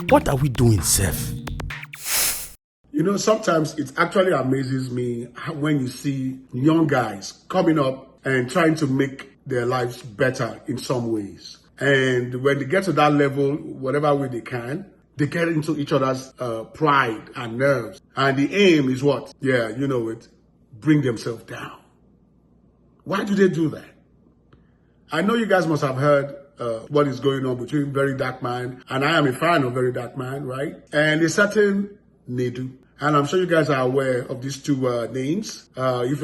What are we doing, Seth? You know, sometimes it actually amazes me when you see young guys coming up and trying to make their lives better in some ways. And when they get to that level, whatever way they can, they get into each other's pride and nerves. And the aim is what? Yeah, you know it. Bring themselves down. Why do they do that? I know you guys must have heard what is going on between VeryDarkMan, and I am a fan of VeryDarkMan, right? And a certain Nedu. And I'm sure you guys are aware of these two names. If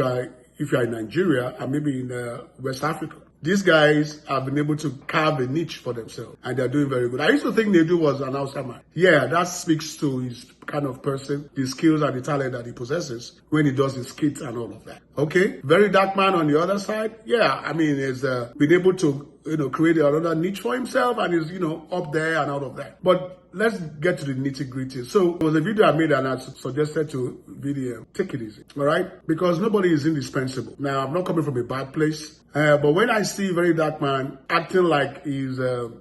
you're in Nigeria and maybe in West Africa. These guys have been able to carve a niche for themselves, and they're doing very good. I used to think Nedu was an outsider man. Yeah, that speaks to his kind of person, his skills and the talent that he possesses when he does his skits and all of that. Okay, VeryDarkMan on the other side, yeah, I mean, he's been able to, create another niche for himself and is, up there and out of that. But let's get to the nitty gritty. So it was a video I made and I suggested to VDM, take it easy, all right? Because nobody is indispensable. Now, I'm not coming from a bad place, but when I see VeryDarkMan acting like he's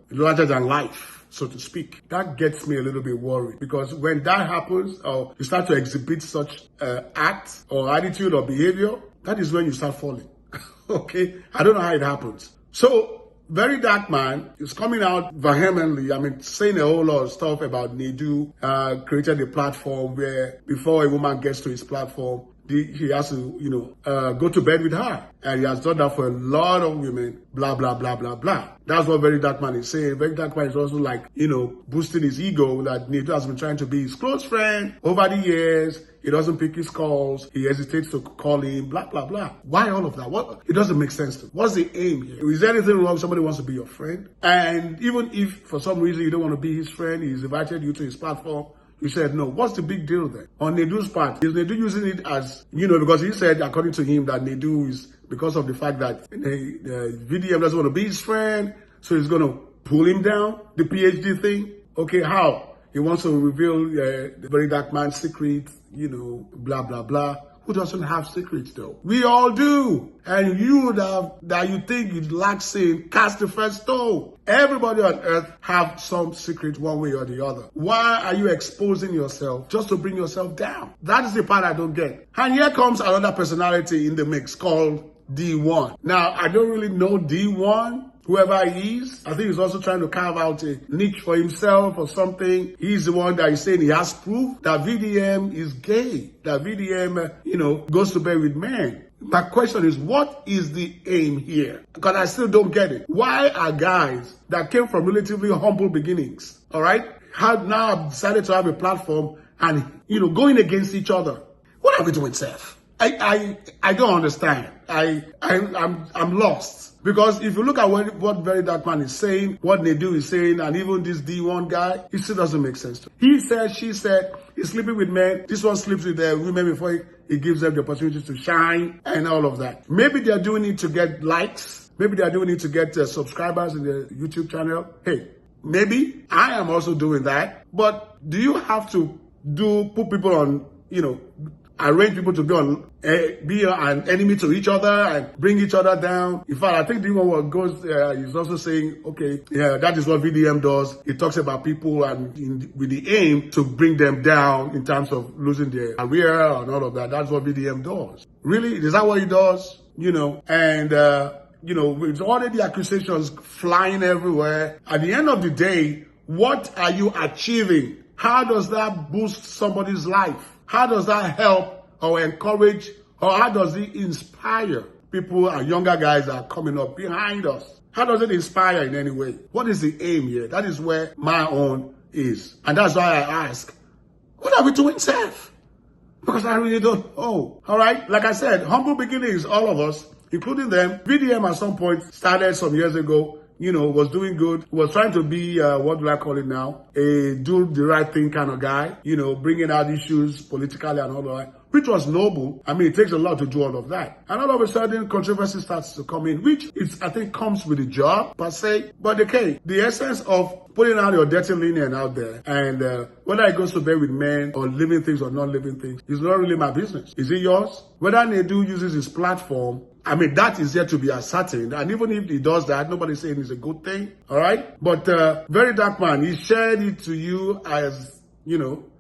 larger than life, so to speak, that gets me a little bit worried. Because when that happens, or you start to exhibit such act or attitude or behavior, that is when you start falling. Okay? I don't know how it happens. So, VeryDarkMan is coming out vehemently, saying a whole lot of stuff about Nedu, created a platform where before a woman gets to his platform, he has to, go to bed with her. And he has done that for a lot of women, blah, blah, blah, blah, blah. That's what VeryDarkMan is saying. VeryDarkMan is also like, boosting his ego that Nedu has been trying to be his close friend over the years. He doesn't pick his calls. He hesitates to call him, blah, blah, blah. Why all of that? It doesn't make sense to me. What's the aim here? Is there anything wrong? Somebody wants to be your friend. And even if for some reason you don't want to be his friend, he's invited you to his platform, you said no. What's the big deal then? On Nedu's part, is Nedu using it as, because he said, according to him, that Nedu is, because of the fact that the VDM doesn't want to be his friend, so he's going to pull him down, the PhD thing. Okay, how? He wants to reveal the VeryDarkMan's secret, blah, blah, blah. Who doesn't have secrets though? We all do. And you that you think you lack sin, cast the first stone. Everybody on earth have some secret one way or the other. Why are you exposing yourself just to bring yourself down? That is the part I don't get. And here comes another personality in the mix called Deeone. Now, I don't really know Deeone. Whoever he is, I think he's also trying to carve out a niche for himself or something. He's the one that is saying he has proof that VDM is gay, that VDM, goes to bed with men. My question is, what is the aim here? Because I still don't get it. Why are guys that came from relatively humble beginnings, all right, have now decided to have a platform and, going against each other? What are we doing, Seth? I don't understand. I'm lost. Because if you look at what VeryDarkMan is saying, what Nedu is saying, and even this Deeone guy, it still doesn't make sense to me. He said, she said, he's sleeping with men. This one sleeps with women before he gives them the opportunity to shine and all of that. Maybe they're doing it to get likes. Maybe they're doing it to get subscribers in the YouTube channel. Hey, maybe I am also doing that. But do you have to put people on, arrange people to be an enemy to each other and bring each other down? In fact, I think the one goes, he's also saying, okay, yeah, that is what VDM does. It talks about people and with the aim to bring them down in terms of losing their career and all of that. That's what VDM does. Really? Is that what he does? And with all of the accusations flying everywhere, at the end of the day, what are you achieving? How does that boost somebody's life? How does that help or encourage, or how does it inspire people and younger guys that are coming up behind us? How does it inspire in any way? What is the aim here? That is where my own is. And that's why I ask, what are we doing, Seth? Because I really don't know. All right? Like I said, humble beginnings, all of us, including them. VDM at some point started some years ago, was doing good, was trying to be, what do I call it now? A do the right thing kind of guy, bringing out issues politically and all of that, which was noble. It takes a lot to do all of that. And all of a sudden, controversy starts to come in, which I think comes with the job, per se. But okay, the essence of putting out your dirty linen out there, and whether it goes to bed with men or living things or not living things, is not really my business. Is it yours? Whether Nedu uses his platform I mean, that is yet to be ascertained. And even if he does that, nobody's saying it's a good thing. All right. But VeryDarkMan, he shared it to you as,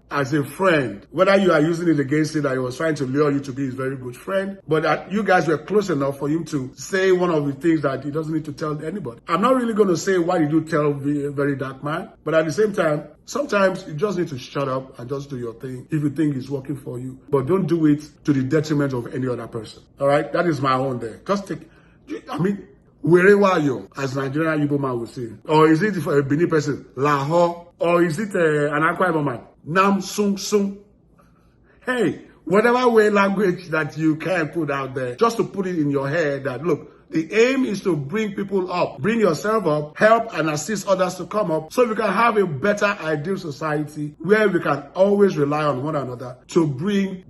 as a friend. Whether you are using it against it, that he was trying to lure you to be his very good friend. But you guys were close enough for him to say one of the things that he doesn't need to tell anybody. I'm not really going to say why did you tell VeryDarkMan. But at the same time, sometimes you just need to shut up and just do your thing if you think it's working for you. But don't do it to the detriment of any other person. All right? That is my own there. Just take, wherever you, as Nigerian Igbo man would say. Or is it for a Benin person? Lahore. Or is it an Akwa Ibom man? Nam Sung Sung. Hey, whatever way language that you can put out there, just to put it in your head that, look, the aim is to bring people up, bring yourself up, help and assist others to come up so we can have a better ideal society where we can always rely on one another to bring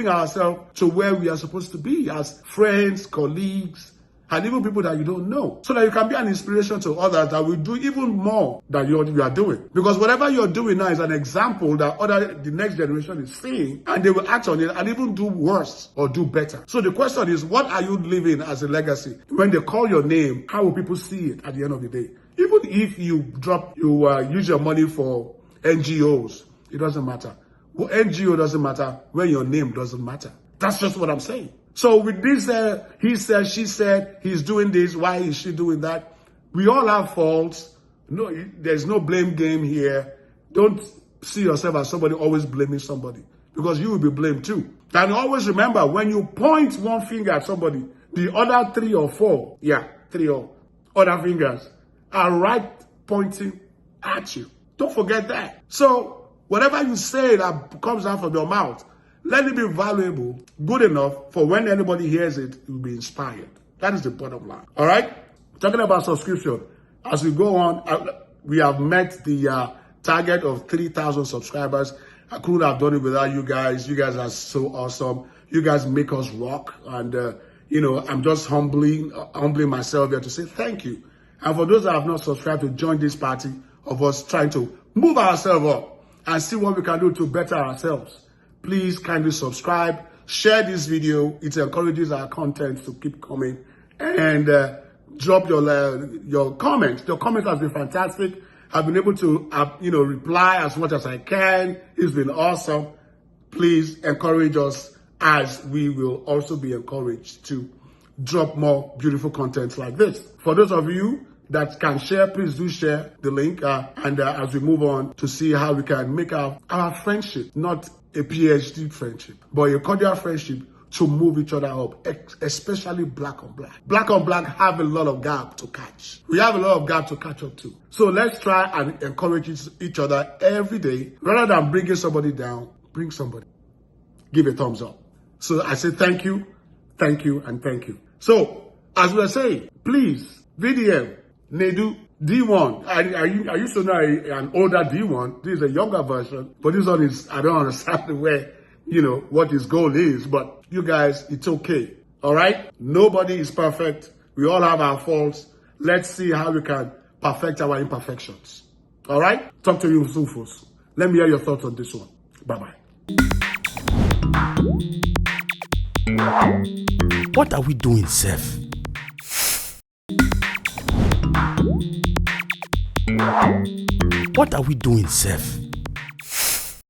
ourselves to where we are supposed to be as friends, colleagues, and even people that you don't know, so that you can be an inspiration to others that will do even more than you are doing. Because whatever you're doing now is an example that the next generation is seeing, and they will act on it and even do worse or do better. So the question is, what are you leaving as a legacy? When they call your name, how will people see it at the end of the day? Even if you use your money for NGOs, it doesn't matter. Well, NGO doesn't matter when your name doesn't matter. That's just what I'm saying. So with this, he said, she said, he's doing this, why is she doing that? We all have faults. No, there's no blame game here. Don't see yourself as somebody always blaming somebody, because you will be blamed too. And always remember, when you point one finger at somebody, the other three or other fingers are right pointing at you. Don't forget that. So whatever you say that comes out from your mouth, let it be valuable, good enough for when anybody hears it, you'll be inspired. That is the bottom line. All right? Talking about subscription, as we go on, we have met the target of 3,000 subscribers. I couldn't have done it without you guys. You guys are so awesome. You guys make us rock. And, I'm just humbling myself here to say thank you. And for those that have not subscribed, to join this party of us trying to move ourselves up and see what we can do to better ourselves. Please kindly subscribe, share this video. It encourages our content to keep coming, and drop your comments. Your comment has been fantastic. I've been able to reply as much as I can. It's been awesome. Please encourage us, as we will also be encouraged to drop more beautiful content like this. For those of you that can share, please do share the link, and as we move on to see how we can make our friendship not a PhD friendship, but a cordial friendship to move each other up, especially black on black. Black on black have a lot of gap to catch. We have a lot of gap to catch up to. So let's try and encourage each other every day. Rather than bringing somebody down, bring somebody. Give a thumbs up. So I say thank you, and thank you. So, as we are saying, please, VDM, Nedu, Deeone, I used to know an older Deeone. This is a younger version, but this one is, I don't understand where, what his goal is, but you guys, it's okay. All right? Nobody is perfect. We all have our faults. Let's see how we can perfect our imperfections. All right? Talk to you soon, folks. Let me hear your thoughts on this one. Bye-bye. What are we doing, Seth? What are we doing, Seth?